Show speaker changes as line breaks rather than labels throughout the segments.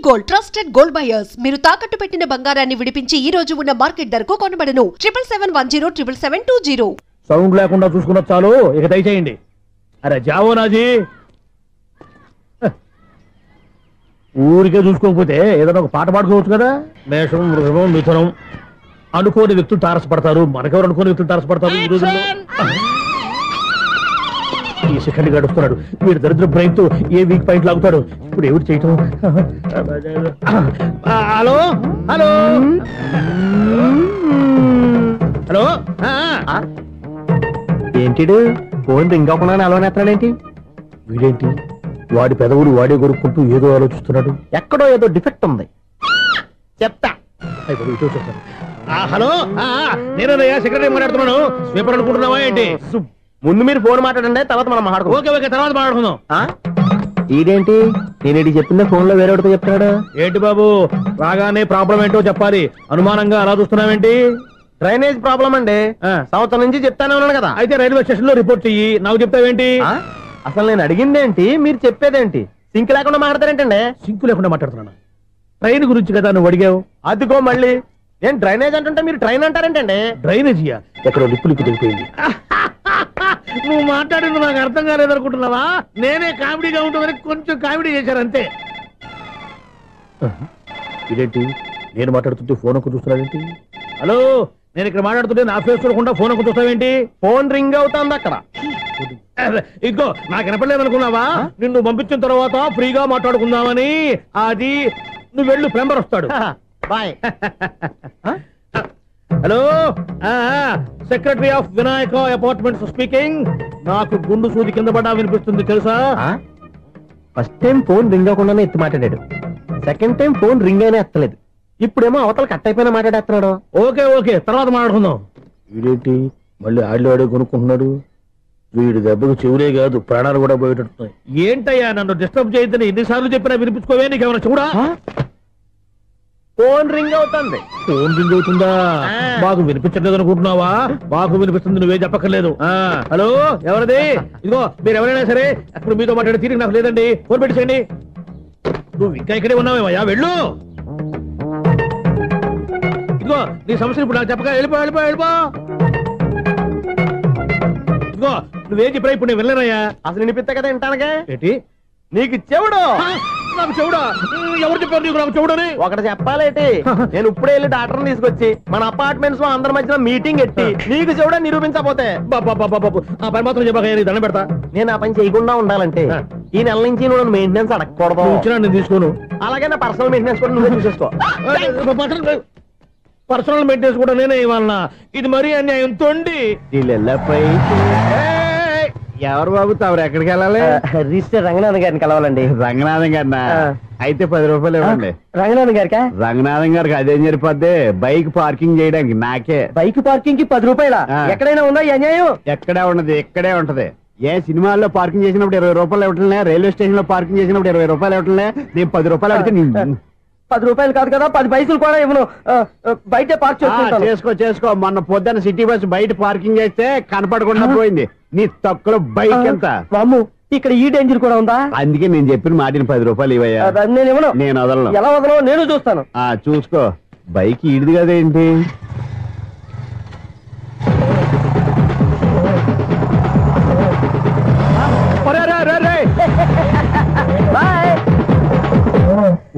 Gold trusted gold buyers మీరు తాకట్టు పెట్టిన బంగారాన్ని విడిపించి ఈ రోజు ఉన్న మార్కెట్ ధరకు కొనబడను 7771077720
సౌండ్ లేకుండా చూసుకున్న చాలు ఇక దయచేయండి. అరే జావో నాజీ, ఊరికే చూసుకోకపోతే ఏదైనా ఒక పాట పాడుకోవచ్చు కదా. మేషం వృషభం మిథునం అనుకోని వ్యక్తులు తారసపడతారు, మనకెవరు అనుకోని వ్యక్తులు తారసపడతారు. ఈ రోజుల్లో ఈ సెకండ్ గడుస్తున్నాడు వీడు దరిద్ర బ్రెయిన్ తో ఏ వీక్ పాయింట్ లాగుతాడు. ఇప్పుడు ఏమిటి చేయటం? హలో హలో హలో,
ఏంటిడు ఫోన్ రింగ్ అవ్వకుండా అలవనేస్తాడేంటి?
వీడేంటి వాడి పెదవులు వాడే కొరుక్కుంటూ ఏదో ఆలోచిస్తున్నాడు.
ఎక్కడో ఏదో డిఫెక్ట్ ఉంది, చెప్తా.
హలో, నేనయ్యా సెక్రటరీ మాట్లాడుతున్నాను. స్వీపర్ అనుకుంటున్నావా ఏంటి?
ముందు మీరు ఫోన్ మాట్లాడండి, తర్వాత మనం మాట్లాడుకో.
ఓకే ఓకే, తర్వాత మాట్లాడుకుందాం.
ఇదేంటి నేను చెప్పిందే ఫోన్ లో వేరే ఒకటి చెప్తాడు
ఏంటి బాబు? రాగానే ప్రాబ్లం ఏంటో చెప్పాలి, అనుమానంగా అలా చూస్తున్నావేంటి?
డ్రైనేజ్ ప్రాబ్లం అండి, సంవత్సరం నుంచి చెప్తానే ఉన్నాను కదా.
అయితే రైల్వే స్టేషన్ లో రిపోర్ట్ చెయ్యి, నాకు చెప్తావేంటి?
అసలు నేను అడిగిందేంటి, మీరు చెప్పేదేంటి? సింక్ లేకుండా మాట్లాడతారేంటండి?
సింక్ లేకుండా మాట్లాడుతున్నాను. ట్రైన్ గురించి కదా నువ్వు అడిగావు.
అదిగో మళ్ళీ నేను డ్రైనేజ్ అంటుంటే మీరు ట్రైన్ అంటారేంటండి?
డ్రైనేజీయా? ఎక్కడో లిప్పు దిగిపోయింది. నువ్వు మాట్లాడింది నాకు అర్థం కాలేదనుకుంటున్నావా? నేనే కామెడీగా ఉంటుందని కొంచెం కామెడీ చేశారు అంతే. ఇదేంటి నేను మాట్లాడుతుంటే ఫోన్ ఒక్క చూస్తున్నావేంటి? హలో, నేను ఇక్కడ మాట్లాడుతుంటే నా ఫేస్ చూడకుండా ఫోన్ ఒక్క చూస్తావేంటి?
ఫోన్ రింగ్ అవుతుంది అక్కడ.
ఇదిగో నాకు వినపడలేదు అనుకున్నావా? నిన్ను పంపించిన తర్వాత ఫ్రీగా మాట్లాడుకుందామని. అది నువ్వు వెళ్ళు, ప్లంబర్ వస్తాడు.
Bye.
Hello, secretary of Vinayaka apartments speaking. నాకు గుండు సూది కింద పడ్డా వినిపిస్తుంది తెలుసా?
ఫస్ట్ టైం ఫోన్ రింగ్ అవ్వకుండానే ఎత్తి మాట్లాడాడు, సెకండ్ టైం ఫోన్ రింగ్ అయినా ఎత్తలేదు, ఇప్పుడేమో అవతల కట్ అయిపోయినా మాట్లాడేస్తున్నాడు.
ఓకే ఓకే, తర్వాత మాట్లాడుకుందాం. వీడేంటి మళ్ళీ ఆడిలో ఆడే కొనుక్కుంటున్నాడు? వీడి దెబ్బకు చెవులే కాదు ప్రాణాలు కూడా పోయేటట్టున్నాయి. ఏంటయ్యా నన్ను డిస్టర్బ్ చేయొద్దని ఎన్నిసార్లు చెప్పినా వినిపించుకోవే? నీకేమైనా చూడా?
ఫోన్ రింగ్ అవుతుంది.
ఫోన్ రింగ్ అవుతుందా? మాకు వినిపించట్లేదు అనుకుంటున్నావా? మాకు వినిపిస్తుంది, నువ్వే చెప్పక్కర్లేదు. హలో, ఎవరిది? ఇదిగో మీరు ఎవరైనా సరే అప్పుడు మీతో మాట్లాడే తీరిక నాకు లేదండి, ఫోన్ పెట్టేసేయండి. నువ్వు ఇంకా ఇక్కడే ఉన్నావేమయ్యా, వెళ్ళు. ఇదిగో నీ సమస్యలు ఇప్పుడు నాకు చెప్పక వెళ్ళిపో వెళ్ళిపో వెళ్ళిపో. ఇదిగో నువ్వేం చెప్పరా ఇప్పుడు నేను వెళ్ళానయ్యా.
అసలు వినిపిస్తా కదా వింటానగా.
ఏంటి
నీకు చెవుడు?
నాకు చెవుడా? ఎవరు చెప్పారు నీకు నాకు చెవుడని?
ఒకటి చెప్పాలేటి, నేను ఇప్పుడే వెళ్ళి డాక్టర్ని తీసుకొచ్చి మన అపార్ట్మెంట్స్ లో అందరి మధ్యన మీటింగ్ ఎట్టి నీకు చెవుడా నిరూపించకపోతే
ఆ పని మాత్రం చెప్పక దండం పెడతా.
నేను ఆ పని చేయకుండా ఉండాలంటే ఈ నెల నుంచి నువ్వు మెయింటెనెన్స్ అడగకూడదు.
నేను తీసుకోను.
అలాగే నా పర్సనల్ మెయింటెనెన్స్ కూడా నువ్వే చూసేసుకో.
పర్సనల్ మెయింటెనెన్స్ కూడా నేనే ఇవ్వాలన్నా? ఇది మరీ అన్యాయం తోండి.
ఎవరు బాబు తమరు ఎక్కడికి వెళ్ళాలి? రిజిస్టర్ రంగనాథన్ గారిని కలవాలండి. రంగనాథన్ గారినా? అయితే 10 రూపాయలు ఇవ్వండి. రంగనాథన్ గారికా? రంగనాథన్ గారికి అదేం సరిపోద్ది, బైక్ పార్కింగ్ చేయడానికి. నాకే బైక్ పార్కింగ్ కి 10 రూపాయల? ఎక్కడైనా ఉందా ఈ అన్యాయం? ఎక్కడే ఉన్నది, ఇక్కడే ఉంటది. ఏ సినిమాల్లో పార్కింగ్ చేసినప్పుడు 20 రూపాయలు ఇవ్వట్లే, రైల్వే స్టేషన్ లో పార్కింగ్ చేసినప్పుడు 20 రూపాయలు ఇవ్వట్లే. నేను 10 రూపాయలు అడిగితే 10 రూపాయలు కాదు కదా, 10 పైసలు కూడా ఇవ్వను. బయట పార్క్ చేసుకో. మొన్న పొద్దున్న సిటీ బస్ బయట పార్కింగ్ చేస్తే కనపడకుండా పోయింది. నీ తక్కువ బైక్ ఎంత? ఇక్కడ ఈ డేంజర్ కూడా ఉందా? అందుకే నేను చెప్పిన మాటిని 10 రూపాయలు ఇవ్వయా. నేను వదలను. ఎలా వదలను? నేను చూస్తాను. చూసుకో. బైక్ ఈడిది కదేంటి?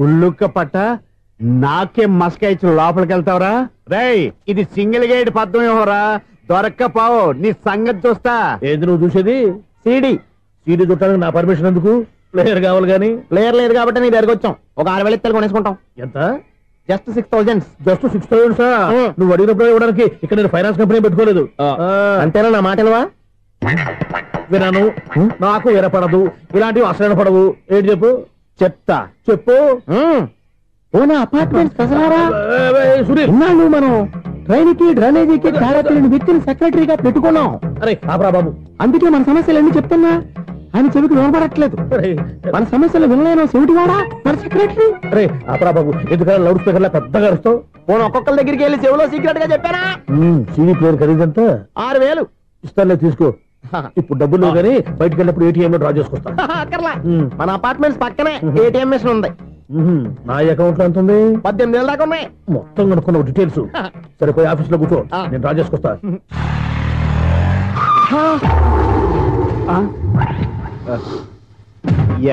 ఉల్లుక్క పట్ట నాకే మస్క ఇచ్చిన లోపలికి వెళ్తావరా? రేయ్, ఇది సింగిల్ గేట్ పద్మం ఇవ్వరా, దొరక్కపోవు నీ సంగతి చూస్తా.
ఏది నువ్వు చూసేది?
సీడీ
చుట్టానికి నా పర్మిషన్ ఎందుకు? ప్లేయర్ కావాలి కానీ.
ప్లేయర్ లేదు కాబట్టి నీ దగ్గరకు వచ్చాం. ఒక 6,000 ఇత్తలు కొనేసుకుంటాం.
ఎంత?
జస్ట్ 6,000.
Just 6,000 sir? నువ్వు అడిగినప్పుడు ఇవ్వడానికి ఇక్కడ నేను ఫైనాన్స్ కంపెనీ పెట్టుకోలేదు.
అంతేనా? నా మాటలువా?
వినాను, నాకు వినపడదు, ఇలాంటివి అసలు పడవు. ఏంటి చెప్పు?
చెప్తా.
చెప్పు.
అపార్ట్మెంట్స్ మనం
ట్రైన్కి డ్రైనేజీకి తేడా తెలియని వ్యక్తిని సెక్రటరీగా పెట్టుకున్నాం. అరే ఆపరా బాబు,
అందుకే మన సమస్యలు ఎన్ని చెప్తున్నా ఆయన చెవికి వినపడట్లేదు. మన సమస్యలు వినలేను చెవిటి వాడా మన సెక్రటరీ.
అరే ఆపరా బాబు, ఎందుకంటే లౌడ్ స్పీకర్ లా పెద్దగా అరుస్తావు.
పోను ఒక్కొక్కరి దగ్గరికి వెళ్ళి చెవిలో సీక్రెట్ గా చెప్పానా?
సీడీ ప్లేయర్ ఖరీదంతా
6,000
ఇస్తానులే, తీసుకో. ఇప్పుడు డబ్బులు లేవు కానీ బయటకు వెళ్ళినప్పుడు ఏటీఎం లో డ్రా చేసుకొస్తా.
మన అపార్ట్మెంట్స్ పక్కనే ఏటీఎం మిషన్ ఉంది.
నా అకౌంట్ లో ఎంత ఉంది?
18,000 దాకా ఉన్నాయి.
మొత్తం కనుక్కున్న డీటెయిల్స్. సరిపోయి ఆఫీస్ లో కూర్చో, నేను డ్రా చేసుకొస్తా.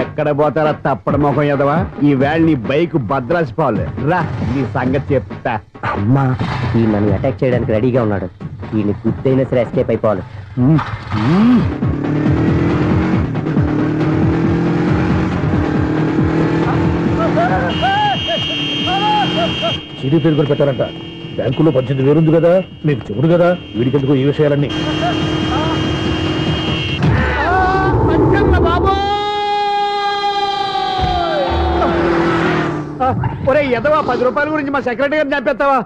ఎక్కడ పోతారా తప్పడ మొఖం ఎదవా? ఈ వేళ నీ బైక్ భద్రాసిపోవాలి. రా నీ సంగతి చెప్తా.
అమ్మా ఈ నన్ను అటాక్ చేయడానికి రెడీగా ఉన్నాడు. ఈయన గుద్దైనా సరే ఎస్కేప్ అయిపోవాలి.
సిడీ పేరు కూడా పెట్టారంట. బ్యాంకులో 18,000 ఉంది కదా, మీకు చెబుడు కదా, వీడికెందుకు ఈ విషయాలన్నీ?
ఒరే ఎదవా, 10 రూపాయల గురించి మా సెక్రటరీ గారిని చంపేస్తావా?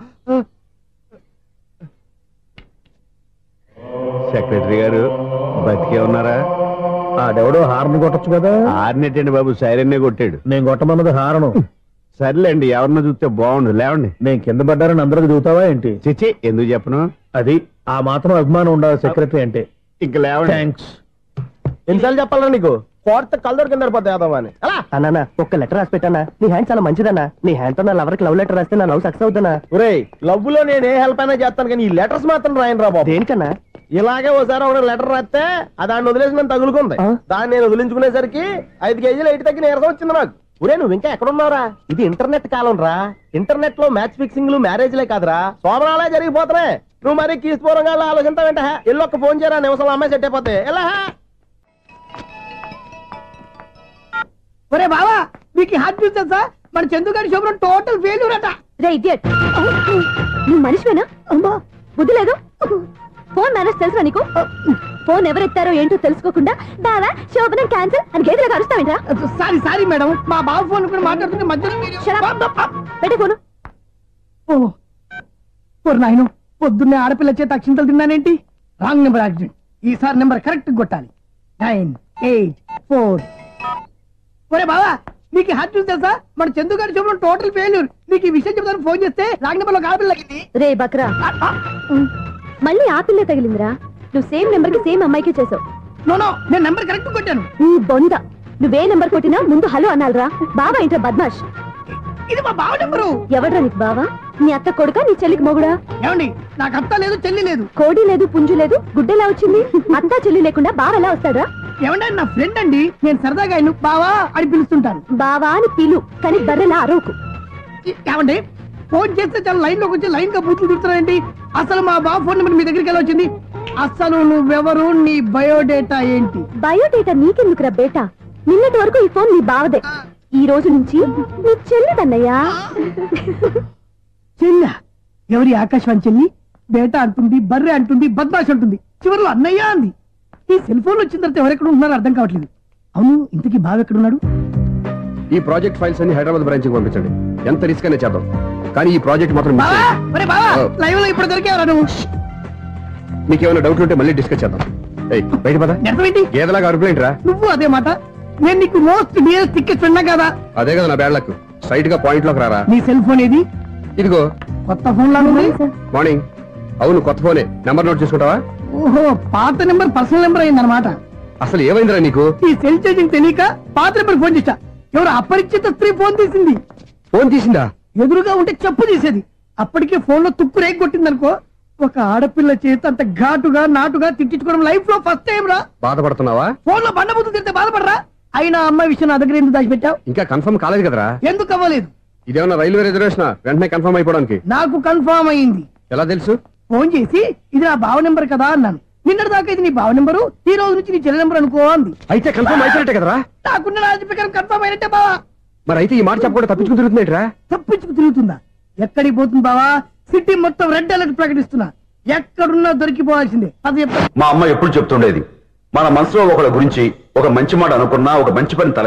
సెక్రటరీ గారు బతికే ఉన్నారా?
ఆడెవడో హార్న్ కొట్టచ్చు కదా.
హార్నెట్టండి బాబు, సైరన్నే కొట్టాడు.
నేను కొట్టమన్నది హారను.
సర్లేండి, ఎవరినో చూస్తే బాగుండు. లేవండి.
నేను కింద పడ్డారని అందరికి చూతావా ఏంటి?
చిచ్చి, ఎందుకు చెప్పను?
అది ఆ మాత్రం అభిమానం ఉండాలి సెక్రటరీ అంటే.
ఇంక లేవండి.
థ్యాంక్స్.
ఎన్నిసార్లు చెప్పాలా నీకు? కోర్త కళ్ళోడు కింద పోతాయి.
అన్నా ఒక్క లెటర్ రాసి పెట్టానా? నీ హ్యాండ్ చాలా మంచిదన్నా. నీ హ్యాండ్ తో నా లవర్కి లవ్ లెటర్ రాస్తే నా లవ్ సక్సెస్ అవుతానా?
ఒరే, లవ్ లో నేను ఏ హెల్ప్ అయినా చేస్తాను, కానీ ఈ లెటర్స్ మాత్రం రాయను రా బాబు.
దేనికన్నా?
ఇలాగే ఓసారి ఒక లెటర్ రాస్తే దాన్ని వదిలేసి నన్ను తగులుకుంది. దాన్ని నేను వదిలించుకునేసరికి 5 కేజీలు 8 తగ్గి నీరసం వచ్చింది నాకు. ఒరే, నువ్వు ఇంకా ఎక్కడున్నావురా? ఇది ఇంటర్నెట్ కాలం రా. ఇంటర్నెట్ లో మ్యాచ్ ఫిక్సింగ్లు మ్యారేజ్లే కాదురా, సోమనాలే జరిగిపోతున్నాయి. నువ్వు మరి కీస్పూరంగా ఆలోచించావంట. ఎల్లు ఒక్క ఫోన్ చేయరా, నిమిషం అమ్మాయి సెట్ అయిపోతే. ఎలా?
ఒరే బావా, మీకు హార్ట్ చూస్తా సార్, మన చందుగారి శుభ్రం టోటల్ ఫెయిల్యూర్ అట.
నువ్వు మనిషివేనా? బుద్ధి లేదు. ఫోన్ మేనేజ్ తెలుసా నీకు? ఫోన్ ఎవరెత్తారో ఏంటో తెలుసుకోకుండా బావా శోభనం క్యాన్సిల్ అని గేదెలకు అరుస్తావేంట్రా?
సారీ మేడం, మా బావ ఫోన్ కూడా మాట్లాడుతుంటే మధ్యలో
పెట్టే ఫోను.
ఓ నాయను, పొద్దున్నే ఆడపిల్ల చేత అక్షింతలు తిన్నానేంటి? Wrong number accident. ఈసారి నెంబర్ కరెక్ట్ కొట్టాలి. 9, 8, 4. ఒరే బావా, నీకు హార్ట్ చూసి తెలుసా? మన చందుగారి శుభ్రం టోటల్ ఫెయిల్యూర్. నీకు ఈ విషయం చెప్తాను ఫోన్ చేస్తే రాంగ్ నెంబర్ లో ఆడపిల్ల తగ్గింది.
రే బక్రా, మళ్ళీ ఆ పిల్లే తగిలిందిరా. నువ్వు సేమ్ నెంబర్ కి సేమ్ అమ్మాయికే చేసావు.
నో, నేను నెంబర్ కరెక్ట్ కొట్టాను.
ఈ బొంద, నువ్వే నెంబర్ కొట్టినా ముందు హలో అనాలిరా. బావా ఏంట్రా బద్మాష్?
ఇది మా బావ నెంబరు.
ఎవడ్రా నీకు బావా? నీ అత్త కొడుకా, నీ చెల్లికి మొగుడా?
ఏమండి, నాకు అత్త లేదు, చెల్లి లేదు.
కోడి లేదు, పుంజు లేదు, గుడ్డెలా వచ్చింది? అత్త చెల్లి లేకుండా బావ ఎలా వస్తాడా?
ఏమంటే నా ఫ్రెండ్ అండి, నేను సరదాగా ఆయన బావా అని పిలుస్తుంటాను.
బావా అని పిలు, కానీ బర్రెలా అరవకు.
ఏమండి, ఫోన్ చేస్తే చాలా లైన్ లోకి వచ్చి లైన్ గా బూతులు తిడుతున్నాయండి. అసలు మా బావ ఫోన్ నెంబర్ మీ దగ్గరికి ఎలా వచ్చింది? అసలు నువ్వెవరు, నీ బయోడేటా ఏంటి?
బయోడేటా నీకెందుకురా బేటా? నిన్నటి వరకు ఈ ఫోన్ నీ బావదే, ఈ రోజు నుంచి నీ చెల్లిదన్నయ్యా.
చెల్లి? ఎవరి ఆకాశవాణి చెల్లి? బేటా అంటుంది, బర్రె అంటుంది, బద్మాష్ అంటుంది, చివరిలో అన్నయ్య అంది. ఈ సెల్ ఫోన్ వచ్చిన తర్వాత ఎవరెక్కడ ఉన్నారో అర్థం కావట్లేదు. అవును, ఇంతకీ బావ ఎక్కడున్నాడు?
ఈ ప్రాజెక్ట్ ఫైల్స్ అన్ని హైదరాబాద్ బ్రాంచ్ కి పంపించండి. ఎంత రిస్క్ అయినా చేద్దాం, కానీ ఈ ప్రాజెక్ట్ మాత్రం
లైవ్ లో ఇప్పుడు దొరికేవరా నువ్వు?
మీకేమైనా డౌట్ ఉంటే మళ్ళీ డిస్కస్ చేద్దాం. బయట పద. గేదలాగా అరుపులేంట్రా?
నువ్వు అదే మాట. నేను నీకు మోస్ట్ డియరెస్ట్ టికెట్ ఫ్రెండ్ కదా.
అదే కదా నా బ్యాడ్ లక్. స్ట్రైట్ గా పాయింట్ లోకి రారా.
నీ సెల్ ఫోన్ ఏది?
ఇదిగో.
కొత్త ఫోన్ లాగా ఉంది.
మార్నింగ్. అవును, కొత్త ఫోనే. నెంబర్ నోట్ చేసుకుంటావా?
ఓహో, పాత నెంబర్ పర్సనల్ నెంబర్ అయిందన్నమాట.
అసలు ఏమైందిరా నీకు?
ఈ సెల్ చేంజింగ్ తెలియక పాత నెంబర్ ఫోన్ చేశా. ఎవరు అపరిచిత స్త్రీ ఫోన్ తీసింది.
ఫోన్ తీసిందా?
ఎదురుగా ఉంటే చెప్పు తీసేది. అప్పటికే ఫోన్ లో తుక్కు రేగి కొట్టిందనుకో. ఒక ఆడపిల్ల చేత అంత ఘాటుగా నాటుగా తిట్టించుకోవడం లైఫ్ లో ఫస్ట్ టైం రా.
బాధపడుతున్నావా?
ఫోన్ లో బండబుద్ధి తింటే బాధపడరా? అయినా అమ్మాయి విషయం నా దగ్గర ఎందుకు దాచిపెట్టావు?
ఇంకా కన్ఫర్మ్ కాలేదు కదరా.
ఎందుకు అవ్వలేదు?
ఇదేమన్నా రైల్వే రిజర్వేషన్? వెంటనే కన్ఫర్మ్ అయిపోవడానికి.
నాకు కన్ఫర్మ్ అయింది.
ఎలా తెలుసు?
ఫోన్ చేసి ఇది నా బావ నెంబర్ కదా అన్నాను. నిన్నటి దాకా ఇది నీ బావ నెంబరు, ఈ రోజు నుంచి నీ చెల్లి నెంబర్ అనుకో అంది.
అయితే కన్ఫర్మ్ అయిపోయినట్టే కదరా?
నాకున్న రాజు ప్రకారం కన్ఫర్మ్ అయినట్టే బావా.
మరి అయితే ఈ మాట చెప్పకుండా తప్పించుకు తిరుగుతున్నట్రా?
తప్పించుకు తిరుగుతుందా? ఎక్కడికి పోతుంది బావా? సిటీ మొత్తం రెడ్ అలర్ట్ ప్రకటిస్తున్నా. ఎక్కడున్నా దొరికిపోవాల్సిందే. అది
మా అమ్మ ఎప్పుడు చెప్తుండేది, మన మనసులో ఒకళ్ళ గురించి ఒక మంచి మాట అనుకున్నా ఒక మంచి పని తల.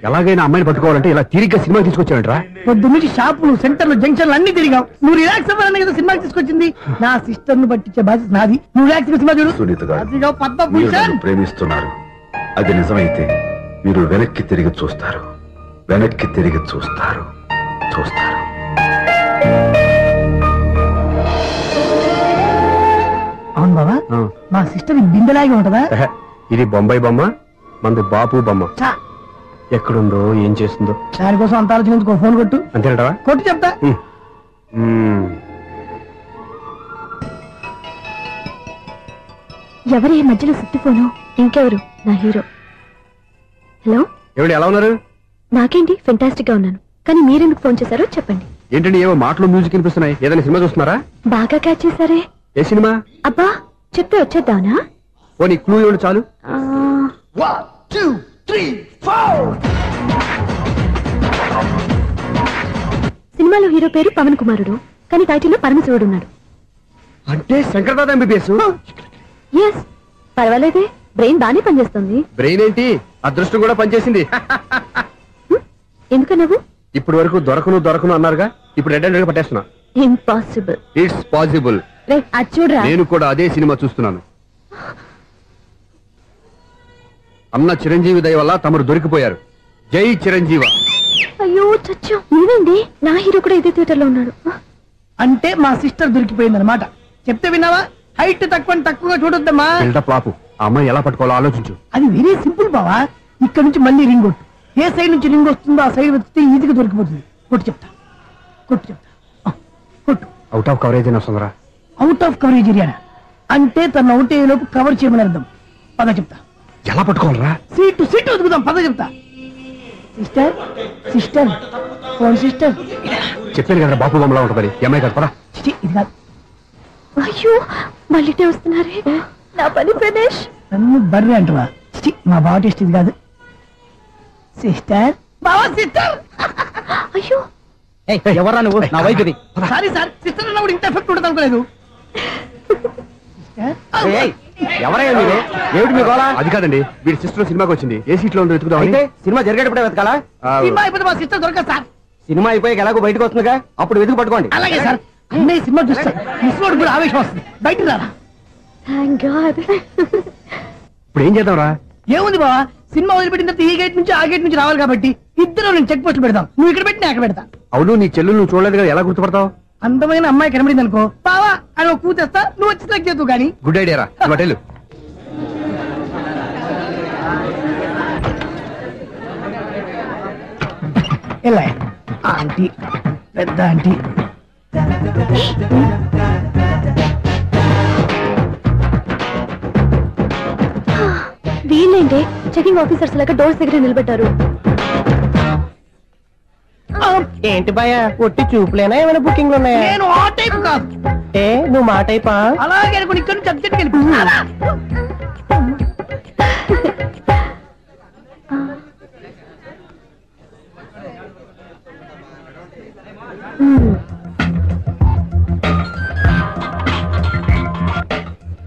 ఎలాగైనా అమ్మాయిని పట్టుకోవాలంటే ఇలా తిరిగ్గా సినిమా తీసుకొచ్చాడంట్రా.
పొద్దు నుంచి షాపులు, సెంటర్లు, జంక్షన్లు అన్ని తిరిగావు. నువ్వు రిలాక్స్ అవ్వాలని కదా సినిమాకి తీసుకొచ్చింది. నా సిస్టర్ ను పట్టించే బాధ్యత నాది. నువ్వు రిలాక్స్ సినిమా చూడు.
సునీత గారు ప్రేమిస్తున్నారు. అది నిజమైతే మీరు వెనక్కి తిరిగి చూస్తారు, వెనక్కి తిరిగి చూస్తారు, చూస్తారు.
అవును బాబా, మా సిస్టర్ బిందెలాగే ఉంటదా?
ఇది బొంబాయి బొమ్మ, మంది బాపు బొమ్మ. ఎక్కడుందో ఏం చేస్తుందో.
దానికోసం అంత ఆలోచించుకో. ఫోన్ కొట్టు.
అంతేనంటావా?
కొట్టు చెప్తా.
ఎవరు ఈ మధ్యలో సుత్తి ఫోను? ఇంకెవరు? నా హీరో. హలో,
ఏమిటి ఎలా ఉన్నారు?
నాకేంటి ఫెంటాస్టిక్ గా ఉన్నాను, కానీ మీరెందుకు ఫోన్ చేశారో చెప్పండి.
ఏంటండి ఏవో మాటలు మ్యూజిక్ వినిపిస్తున్నాయి. ఏదైనా సినిమా చూస్తున్నారా?
బాగా క్యాచ్ చేశారే.
ఏ సినిమా?
అబ్బా చెప్తే వచ్చేద్దానా?
ఓ నీ క్లూ ఇవ్వండి చాలు.
1 2 3 4.
సినిమాలో హీరో పేరు పవన్ కుమారుడు, కానీ టైటిల్లో పరమశివుడు ఉన్నాడు.
అంటే శంకర్దాద ఎంబీబీఎస్.
ఎస్, పర్వాలేదే, బ్రెయిన్ బానే పనిచేస్తుంది.
బ్రెయిన్ ఏంటి, అదృష్టం కూడా పనిచేసింది.
ఎందుకు నువ్వు?
ఇప్పటి వరకు దొరకను అన్నారుగా, ఇప్పుడు రెడ్ హ్యాండెడ్ గా పట్టేస్తున్నా.
ఇంపాసిబుల్.
It's possible.
అది చూడరా.
నేను కూడా అదే సినిమా చూస్తున్నాను. అన్న చిరంజీవి దయ వల్ల తమరు దొరికిపోయారు. జై చిరంజీవ.
అయ్యో చచ్చు, నేనండి, నా హీరో కూడా ఇదే థియేటర్ లో ఉన్నాడు.
అంటే మా సిస్టర్ దొరికిపోయింది అనమాట. చెప్తే విన్నావా? హైట్ తక్కువగా చూడొద్దమ్మా.
బిల్డప్ లాపు. ఆ అమ్మాయి ఎలా పట్టుకోవాలో ఆలోచించు.
అది వెరీ సింపుల్ బావా. ఇక్కడ నుంచి మళ్ళీ రింగ్ కొట్టు. ఏ సైడ్ నుంచి రింగ్ వస్తుందో ఆ సైడ్ వస్తే ఈజీగా దొరికిపోతుంది. కొట్టు చెప్తా. కొట్టు.
అవుట్ ఆఫ్ కవరేజ్ అని వస్తుందిరా.
అవుట్ ఆఫ్ కవరేజ్ ఏరియా అంటే తన అవుట్ అయ్యేలోపు కవర్ చేయమని అర్థం. పద చెప్తా.
ఎలా పట్టుకోవాలరా?
సీటు వదుకుదాం. పద చెప్తా. Sister phone sister.
చెప్పాను కదా బాపు బొమ్మలా ఉంటుంది. అమ్మాయి కదా పరా.
ఇది కాదు.
అయ్యో మళ్ళీ వస్తున్నారే. నా పని ఫినిష్.
నన్ను బర్రె అంటవా? మా బావ టేస్ట్ ఇది కాదు. సిస్టర్ బావా సిస్టర్.
అయ్యో
ఎవరా నువ్వు? నా వైఫ్ ఇది.
సారీ సార్, సిస్టర్ అన్నప్పుడు ఇంత ఎఫెక్ట్ ఉంటుంది అనుకోలేదు.
ఎవరయ్యా మీరు? ఏమిటి మీ గోళ?
అది కాదండి, వీడి సిస్టర్ సినిమాకి వచ్చింది. ఏ సీట్ లో ఉందో వెతుకుదాం.
అయితే సినిమా జరిగేటప్పుడే వెతకాలా?
సినిమా అయిపోతే మా సిస్టర్ దొరకదు సార్.
సినిమా అయిపోయాక ఎలాగో బయటకు వస్తుందిగా, అప్పుడు వెతుకు పట్టుకోండి.
అలాగే సార్. అన్నయ్య సినిమా చూస్తారు, మిస్లోడ్ కూడా ఆవేశం వస్తుంది. బయటికి రారా.
Thank God.
ఇప్పుడు ఏం చేద్దాం రా?
ఏముంది బావా, సినిమా వదిలిపెట్టిన తర్వాత ఈ గేట్ నుంచి ఆ గేట్ నుంచి రావాలి కాబట్టి ఇద్దరు నేను చెక్ పోస్ట్ పెడతాం. నువ్వు ఇక్కడ పెట్టి నేను అక్కడ పెడతా.
అవును, నీ చెల్లు నువ్వు చూడలేదు కదా, ఎలా గుర్తుపడతావు?
అందమైన అమ్మాయి కనబడింది అనుకో బావా అని ఒక కూతేస్తా, నువ్వు వచ్చి సెలెక్ట్ చేద్దు. కానీ
గుడ్ ఐడియా రా. హోటల్
ఎలా ఆంటీ, పెద్ద ఆంటీ.
వీళ్ళేంటి చెకింగ్ ఆఫీసర్స్ లాగా డోర్స్ దగ్గర నిలబెట్టారు.
ఏంటి భయ, ఒట్టి చూపులేనా ఏమైనా బుకింగ్లు ఉన్నాయా?
నేను ఆ టైప్ కాదు.
ఏ నువ్వు మా టైపా?
అలాగే అనుకుని ఇక్కడ నుంచి అర్జెంట్కి వెళ్ళిపో.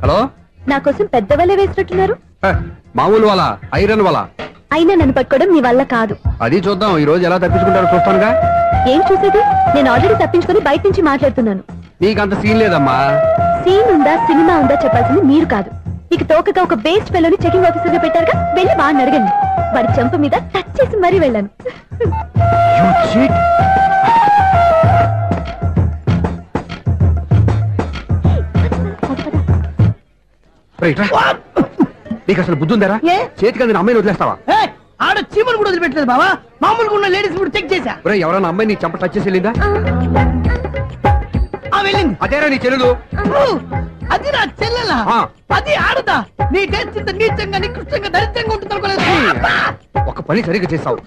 హలో,
నా కోసం పెద్ద వల వేసినట్టున్నారు.
మామూలు వాళ్ళ ఐరన్ వాళ్ళ.
అయినా నన్ను పట్టుకోవడం మీ వల్ల కాదు.
అది చూద్దాం, ఈ రోజు ఎలా తప్పించుకుంటారో చూస్తానుగా.
ఏం చూసేది? నేను ఆల్రెడీ తప్పించుకొని బయట నుంచి మాట్లాడుతున్నాను.
నీకంత సీన్ లేదమ్మా.
సీన్ ఉందా సినిమా ఉందా చెప్పాల్సింది మీరు కాదు. మీకు తోకగా ఒక బేస్ట్ ఫెలోని చెకింగ్ ఆఫీసర్ గా పెట్టారుగా, వెళ్ళి వాడిని అడగండి. వాడి చెంప మీద టచ్ చేసి మరీ వెళ్ళాను.
నీకు అసలు బుద్ధి ఉందారా? చేతికి అందిన అమ్మాయిని వదిలేస్తావా?
ఆడ చీమలు కూడా వదిలిపెట్టలేదు బావా. మామూలుగా ఉన్న లేడీస్ కూడా చెక్ చేశా.
ఎవరైనా అమ్మాయి నీ చెంప టచ్ చేసి వెళ్ళిందా?
వెళ్ళింది.
అదేరా నీ చెల్లెలు?
అది నా చెల్లెలా? అది ఆడదా? నీ టేస్ట్ ఇంత నీచంగా నికృష్టంగా దరిద్రంగా ఉంటుంది అనుకోలేదు.
ఒక పని సరిగ్గా చేస్తావు.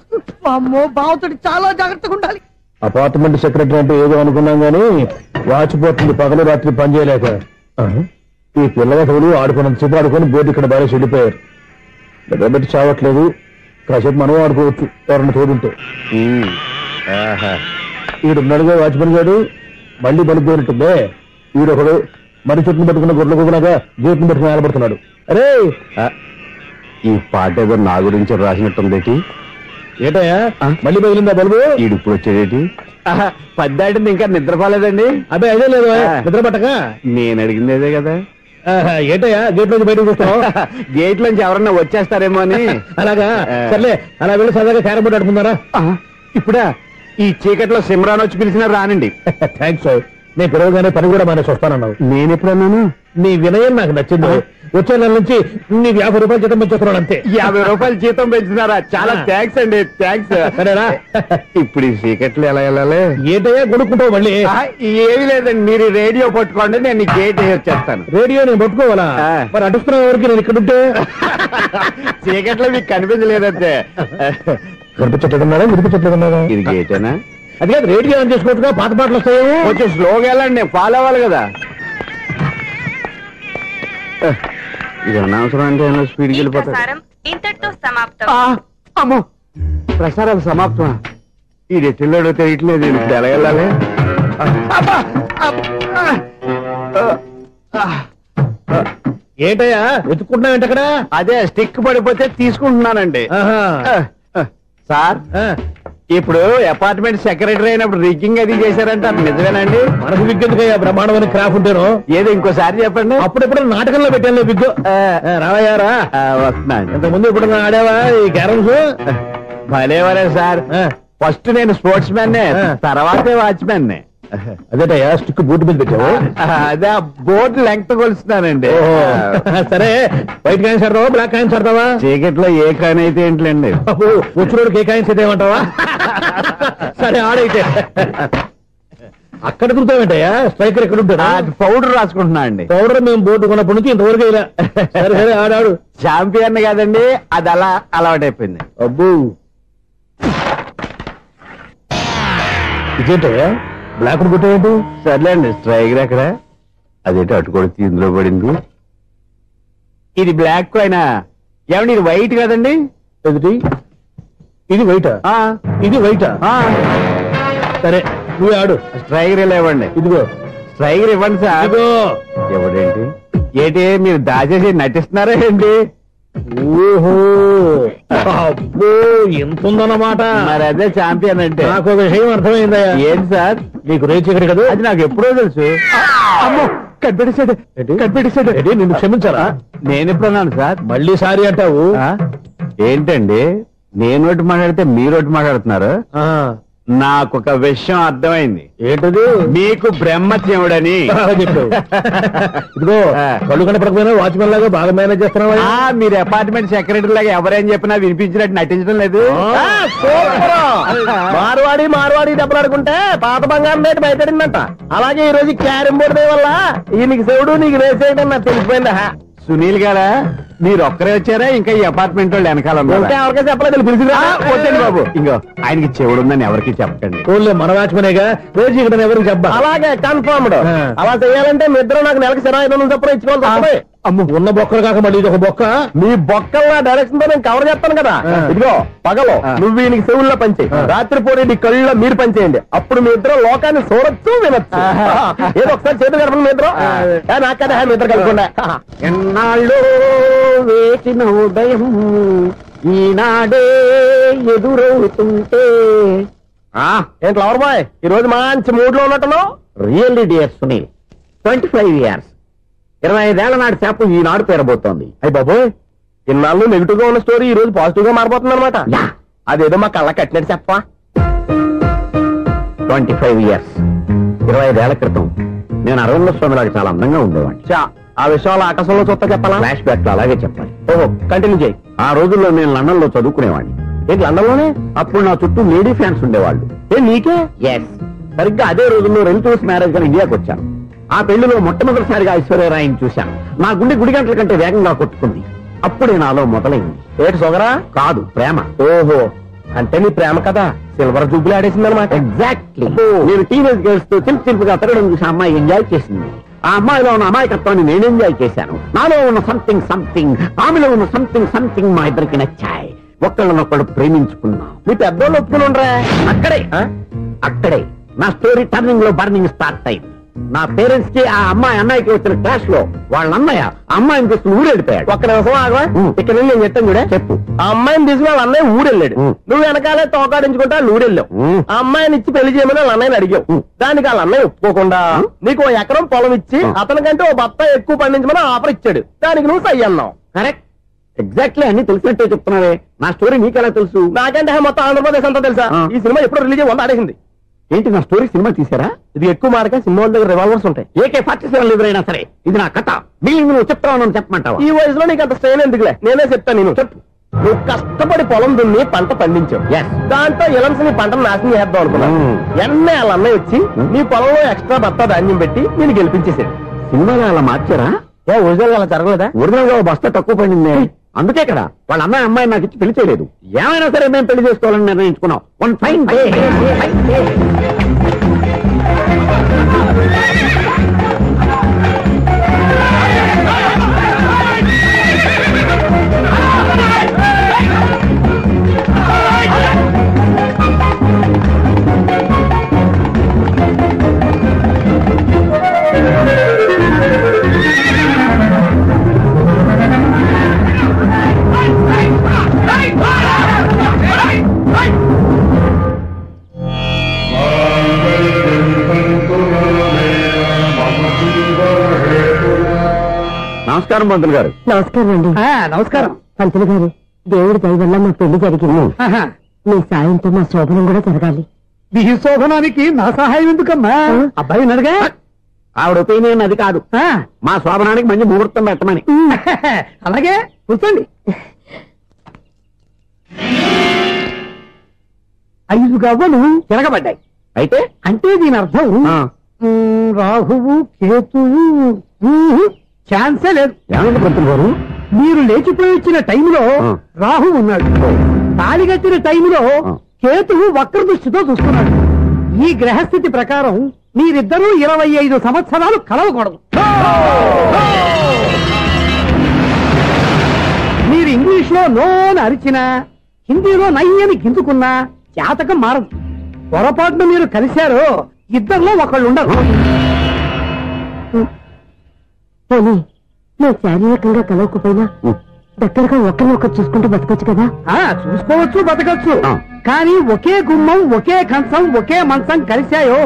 అమ్మో, బావతోటి చాలా జాగ్రత్తగా ఉండాలి.
అపార్ట్మెంట్ సెక్రటరీ అంటే ఏదో అనుకున్నాం గానీ వాచిపోతుంది పగలు రాత్రి పని చేయలేక. ఈ పిల్లవాడు ఆడుకున్నంత సేపు ఆడుకొని బోర్డు ఇక్కడ బాగా చెడిపోయారు. నిద్రబెట్టి చావట్లేదు. కాసేపు మనం ఆడుకోవచ్చు ఎవరన్నా తోడుంటే. ఈడున్నాడుగా వాచ్మెన్ గారు, మళ్ళీ బలిపోయినట్టుందే. ఈడొకడు మరి చెట్టును పట్టుకున్న గొడ్ల కుదనగా గేట్ను పట్టుకుని నిలబడుతున్నాడు. అరే,
ఈ పాట ఏదో నా గురించి రాసినట్టుంది.
ఏటయ్యా మళ్ళీ బదిలిందా బల్బు?
ఈడుప్పుడు వచ్చేదేటి? పద్దాటింది ఇంకా నిద్రపోలేదండి.
అదే అదే లేదు నిద్ర పట్టక.
నేను అడిగింది అదే కదా.
ఏటయ్యా గేట్ నుంచి బయటకు చూస్తావు?
గేట్ నుంచి ఎవరన్నా వచ్చేస్తారేమో అని.
అలాగా, సర్లే అలా వెళ్ళి సరదాగా క్యారం బోర్డు ఆడుకుందారా?
ఇప్పుడా? ఈ చీకట్లో సిమ్రాన్ వచ్చి పిలిచినా రానండి.
థ్యాంక్స్. నేను పిలవగానే పని కూడా మానేసి వస్తానన్నావు.
నేను ఎప్పుడన్నాను?
నీ వినయం నాకు నచ్చింది. వచ్చే నెల నుంచి నీకు 50 రూపాయలు జీతం పెంచుతున్నాను అంతే.
50 రూపాయలు జీతం పెంచుతున్నారా? చాలా థ్యాంక్స్ అండి, థ్యాంక్స్.
సరేనా?
ఇప్పుడు ఈ చీకట్లు ఎలా వెళ్ళాలి?
ఏంటయ్యా కొనుక్కుంటావు మళ్ళీ?
ఏమీ లేదండి, మీరు రేడియో పట్టుకోండి, నేను గేట్ వచ్చేస్తాను.
రేడియో నేను పట్టుకోవాలా? మరి అడుస్తున్నా ఎవరికి నేను ఇక్కడ ఉంటే?
చీకట్లో మీకు కనిపించలేదంటే.
కనిపించట్లేదన్నారా వినిపించట్లేదన్నారా?
ఇది గేటేనా?
అది కాదు, రేడియో ఆన్ చేసుకోవచ్చుగా, పాత పాటలు వస్తాయేమో.
కొంచెం స్లోగా వెళ్ళండి, నేను ఫాలో అవ్వాలి కదా. ఇది అనవసరం అంటే స్పీడ్కి వెళ్ళిపోతాడు.
ఇంతటితో సమాప్తం.
అమ్మో, ప్రసారాలు సమాప్తమా? ఈ రెట్టిల్లోడో తెలియట్లేదు, ఇప్పుడు ఎలా వెళ్ళాలి?
ఏంటయ్యా వెతుక్కుంటున్నావు ఏంటక్కడ?
అదే స్టిక్ పడిపోతే తీసుకుంటున్నానండి. సార్, ఇప్పుడు అపార్ట్మెంట్ సెక్రటరీ అయినప్పుడు రిగ్గింగ్ అది చేశారంటే అది నిజమేనండి?
మనకు విగ్గెందుకయ్యా, బ్రహ్మాండమైన క్రాఫ్ ఉంటాను.
ఏదో ఇంకోసారి చెప్పండి.
అప్పుడెప్పుడు నాటకంలో పెట్టాను బిగ్గు. రావయ్యారా?
వస్తున్నాను.
ఇంతకుముందు ఇప్పుడు ఆడావా ఈ క్యారమ్స్?
భలేవరే సార్, ఫస్ట్ నేను స్పోర్ట్స్ మ్యాన్, తర్వాతే వాచ్మెన్.
అదేటయ్యా స్టిక్ బూట్ మీద పెట్టావు?
అదే బోర్డు లెంగ్త్ కొలుస్తున్నానండి.
సరే, వైట్ కాయిన్స్ ఆడతావా బ్లాక్ కాయిన్స్ ఆడతావా?
చీకట్లో ఏ కాయిన్ అయితే ఏంటండి,
వచ్చినోడికి ఏ కాయిన్స్ అయితే ఏమంటావా? సరే ఆడైతే. అక్కడ దొరుకుతావేంటయ్యా? స్ట్రైకర్ ఎక్కడ ఉంటాడా?
పౌడర్ రాసుకుంటున్నా అండి.
పౌడర్ మేము బోర్డు కొన్నప్పటి నుంచి ఇంతవరకు ఇలా. సరే సరే ఆడాడు.
ఛాంపియన్ కాదండి, అది అలా అలవాటైపోయింది.
అబ్బు, ఇదేంటయ్యా బ్లాక్ కొట్టేయండి?
సర్లేండి, స్ట్రైకర్ ఎక్కడ? అదేంటి అటుకొడితే ఇందులో పడింది. ఇది బ్లాక్ అయినా ఏమండి, ఇది వైట్ కదండి?
ఎదుటి ఇది వైటా? ఇది వైటా? సరే నువ్వే ఆడు.
స్ట్రైకర్ ఇలా ఇవ్వండి.
ఇదిగో
స్ట్రైకర్ ఇవ్వండి సార్.
ఇదిగో.
ఎవడేంటి ఏంటి మీరు దాచేసి నటిస్తున్నారా ఏంటి?
ఓహో, అబ్బో ఎంత ఉందన్నమాట.
మరి అదే ఛాంపియన్ అంటే.
నాకు ఒక విషయం అర్థమైందయ్యా.
ఏంటి సార్?
నీకు రేచి ఎక్కడ కదా?
అది నాకు ఎప్పుడో తెలుసు. అమ్మో, కనిపెట్టేశాడు కనిపెట్టేశాడు.
నిన్ను క్షమించాలా?
నేను ఎప్పుడన్నాను సార్?
మళ్ళీ సారీ అంటావు?
ఏంటండి, నేను ఒకటి మాట్లాడితే మీరు ఒకటి మాట్లాడుతున్నారు. నాకు ఒక విషయం అర్థమైంది.
ఏంటది?
మీకు బ్రహ్మత్యముడని
చెప్పు. ఇదిగో కళ్ళు కనపడకపోయినా వాచ్మెన్ లాగా బాగా మేనేజ్ చేస్తున్నావా?
మీరు అపార్ట్మెంట్ సెక్రటరీ లాగా ఎవరేం చెప్పినా వినిపించినట్టు నటించడం లేదు.
మార్వాడి దెబ్బలాడుకుంటే పాత బంగారం రేటు బయటడిందంట. అలాగే ఈ రోజు క్యారం బోర్డు వల్ల నీకు శివుడు నీకు రేసేయడం నాకు తెలిసిపోయిందా?
సునీల్ గారా, మీరు ఒక్కరే వచ్చారా? ఇంకా ఈ అపార్ట్మెంట్ వాళ్ళు వెనకాల
ఎవరికైనా చెప్పలేదు, పిలిచిరా.
వచ్చండి బాబు. ఇంకో ఆయనకి చెవుడు ఉందని ఎవరికి చెప్పకండి.
ఓన్లీ మన వాచ్మనేగా, రోజు ఇక్కడ ఎవరికి చెప్పా.
అలాగే కన్ఫర్మ్డ్. అలా చేయాలంటే మీ ఇద్దరు నాకు నెలకి 500 చొప్పున ఇచ్చుకోవాలి.
అమ్మ, ఉన్న బొక్కలు కాక మళ్ళీ ఇది ఒక బొక్క.
మీ బొక్కల డైరెక్షన్ తో నేను కవర్ చేస్తాను కదా. ఇదిగో పగలో నువ్వు వీనికి చెవుల్లో పనిచేయి, రాత్రిపూట నీ కళ్ళలో మీరు పనిచేయండి. అప్పుడు మీ ఇద్దరు లోకాన్ని చూడొచ్చు వినొచ్చు. ఏదో ఒకసారి చేతులు కలపండి మీ ఇద్దరు. నాకదే మీ ఇద్దరు కలపకుండా.
ఎన్నాళ్ళు వేసిన ఉదయం ఈనాడే ఎదురవుతుంటే.
ఏంటి లవర్ బాయ్, ఈ రోజు మంచి మూడ్ లో ఉన్నట్టున్నావు?
రియల్లీ డియర్ సునీల్, 25 years 25 ఏళ్ల నాటి చేప ఈనాడు పేరబోతోంది.
అయ్యి బాబోయ్, ఇన్నాళ్ళు నెగిటివ్ గా ఉన్న స్టోరీ ఈ రోజు పాజిటివ్ గా మారిపోతుంది అనమాట. అదేదో మా కళ్ళ కట్టినట్టు చెప్పా.
25 years 25 ఏళ్ల క్రితం నేను అరవింద స్వామిలాగా చాలా అందంగా ఉండేవాడిని.
ఆ విషయాలు ఆకాశంలో చూస్తా చెప్పాలా?
ఫ్లాష్ బ్యాక్ లో అలాగే చెప్పాలి.
ఓహో, కంటిన్యూ చేయి.
ఆ రోజుల్లో నేను లండన్ లో చదువుకునేవాడిని.
ఏంటి లండన్ లోనే?
అప్పుడు నా చుట్టూ లేడీ ఫ్యాన్స్ ఉండేవాళ్ళు.
నీకే?
ఎస్, సరిగ్గా అదే రోజుల్లో రిలేటివ్స్ మ్యారేజ్ గా ఇండియాకి వచ్చాను. ఆ పెళ్లిలో మొట్టమొదటిసారిగా ఐశ్వర్యరాయని చూశాను. నా గుండె గుడి గంటల కంటే వేగంగా కొట్టుకుంది. అప్పుడే నాలో మొదలైంది.
ఏటి సొగరా?
కాదు, ప్రేమ.
ఓహో, అంటే నీ ప్రేమ కదా సిల్వర్ జూబ్లీ ఆడేసింది అనమాట.
ఎగ్జాక్ట్లీ. నేను టీనేజ్ గర్ల్స్ తో చిలుపుగా తిరగడం చూసి అమ్మాయి ఎంజాయ్ చేసింది. ఆ అమ్మాయిలో ఉన్న అమాయకత్వాన్ని నేను ఎంజాయ్ చేశాను. నాలో ఉన్న సంథింగ్ ఆమెలో ఉన్న సంథింగ్ మా ఇద్దరికి నచ్చాయి. ఒక్కళ్ళనొక్కడు ప్రేమించుకున్నాం.
మీ పెద్దోళ్ళు ఒప్పుకుని ఉండరా?
అక్కడే నా స్టోరీ టర్నింగ్ లో బర్నింగ్ స్టార్ట్ అయింది. నా పేరెంట్స్ కి ఆ అమ్మాయి అన్నయ్యకి వచ్చిన క్లాష్ లో వాళ్ళ అన్నయ్య అమ్మాయిని తీసుకుని ఊరెళ్ళిపోయాడు.
ఒక్క నిమిషం ఆగవా, ఇక్కడ నుండి నేను చెప్తాను కూడా.
చెప్పు.
ఆ అమ్మాయిని తీసుకుని వాళ్ళ అన్నయ్య ఊరెళ్ళాడు. నువ్వు వెనకాలే తోకాడించుకుంటా ఊరెళ్ళావు. ఆ అమ్మాయిని ఇచ్చి పెళ్లి చేయమని వాళ్ళ అన్నయ్యని అడిగావు. దానికి వాళ్ళ అన్నయ్య ఒప్పుకోకుండా నీకు 1 ఎకరం పొలం ఇచ్చి అతనికంటే 1 బత్త ఎక్కువ పండించమని ఆఫర్ ఇచ్చాడు. దానికి నువ్వు సై అన్నావు.
కరెక్ట్, ఎగ్జాక్ట్లీ అన్ని తెలిసినట్టే చెప్తున్నావే. నా స్టోరీ నీకెలా తెలుసు?
నాకంటే మొత్తం ఆంధ్రప్రదేశ్ అంతా తెలుసా? ఈ సినిమా ఎప్పుడు రిలీజ్ 100 ఆడేసింది.
ఏంటి నా స్టోరీ సినిమా తీసారా?
ఇది ఎక్కువ మారక సినిమా దగ్గర రివాల్వర్స్ ఉంటాయి.
AK-47 ఎదురైనా సరే ఇది నా కథ. బిల్డింగ్ నువ్వు చెప్తావు చెప్పమంటావా?
ఈ వయసులో నీకు అంత స్ట్రెయిన్ ఎందుకులే, నేనే చెప్తాను. నేను చెప్పు. నువ్వు కష్టపడి పొలం దున్ని పంట పండించావు. దాంతో ఇలమ్స్ నీ పంటను నాశనం చేద్దాం అనుకున్నావు. ఎన్నే వాళ్ళ అన్నయ్య వచ్చి నీ పొలంలో ఎక్స్ట్రా బత్తా ధాన్యం పెట్టి నేను గెలిపించేసాడు.
సినిమాలో అలా మార్చారా?
ఒరిజినల్ అలా జరగలేదా?
ఒరిజినల్ గా బస్తా తక్కువ పడింది. అందుకే కదా వాళ్ళ అమ్మాయి నాకు ఇచ్చి పెళ్లి చేయలేదు. ఏమైనా సరే మేము పెళ్లి చేసుకోవాలని నిర్ణయించుకున్నాం. One fine day. నమస్కారం పంతులు గారు.
నమస్కారం అండి.
నమస్కారం
పంతులు గారు, దేవుడి దయ వల్ల మా పెళ్లి జరిగింది. మీ సాయంతో మా శోభనం కూడా జరగాలి.
మీ శోభనానికి నా సహాయం ఎందుకమ్మా? అబ్బాయి ఉన్నాడుగా.
ఆవిడ ఒపీనియన్ అది కాదు. మా శోభనానికి మంచి ముహూర్తం పెట్టమని.
అలాగే కూర్చోండి. 5 గవ్వలు తిరగబడ్డాయి.
అయితే
అంటే దీని అర్థం రాహువు కేతువు ఛాన్సే లేదు.
ఏమండి పంతులు గారు,
మీరు లేచిపోయి వచ్చిన టైంలో రాహు ఉన్నాడు. తాళి కట్టిన టైంలో కేతువు వక్ర దృష్టితో చూస్తున్నాడు. ఈ గ్రహస్థితి ప్రకారం మీరిద్దరూ 25 సంవత్సరాలు కలవకూడదు. మీరు ఇంగ్లీష్ లో నోని అరిచినా, హిందీలో నయ్యని గింజుకున్నా జాతకం మారదు. పొరపాటున మీరు కలిశారో ఇద్దరిలో ఒకళ్ళు ఉండరు.
పోనీ మేము శారీరకంగా కలవకపోయినా దగ్గరగా ఒకరినొకరు చూసుకుంటూ బతకొచ్చు కదా.
చూసుకోవచ్చు, బతకచ్చు. కానీ ఒకే గుమ్మం, ఒకే కంచం, ఒకే మంచం కలిశాయో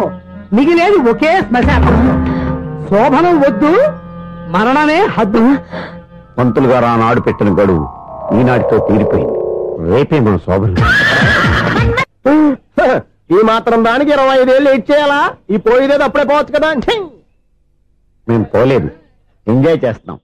మిగిలేది ఒకే శ్మశానం. శోభనం వద్దు, మరణమే హద్దు.
పంతులు గారు ఆనాడు పెట్టిన గడువు ఈనాటితో తీరిపోయింది. రేపే మన శోభనం.
ఈ మాత్రం దానికి 25 ఏళ్ళు వెయిట్ చేయాలా? ఈ పోయేది అప్పుడే పోవచ్చు కదా.
మేము పోలేదు, ఎంజాయ్ చేస్తున్నాం.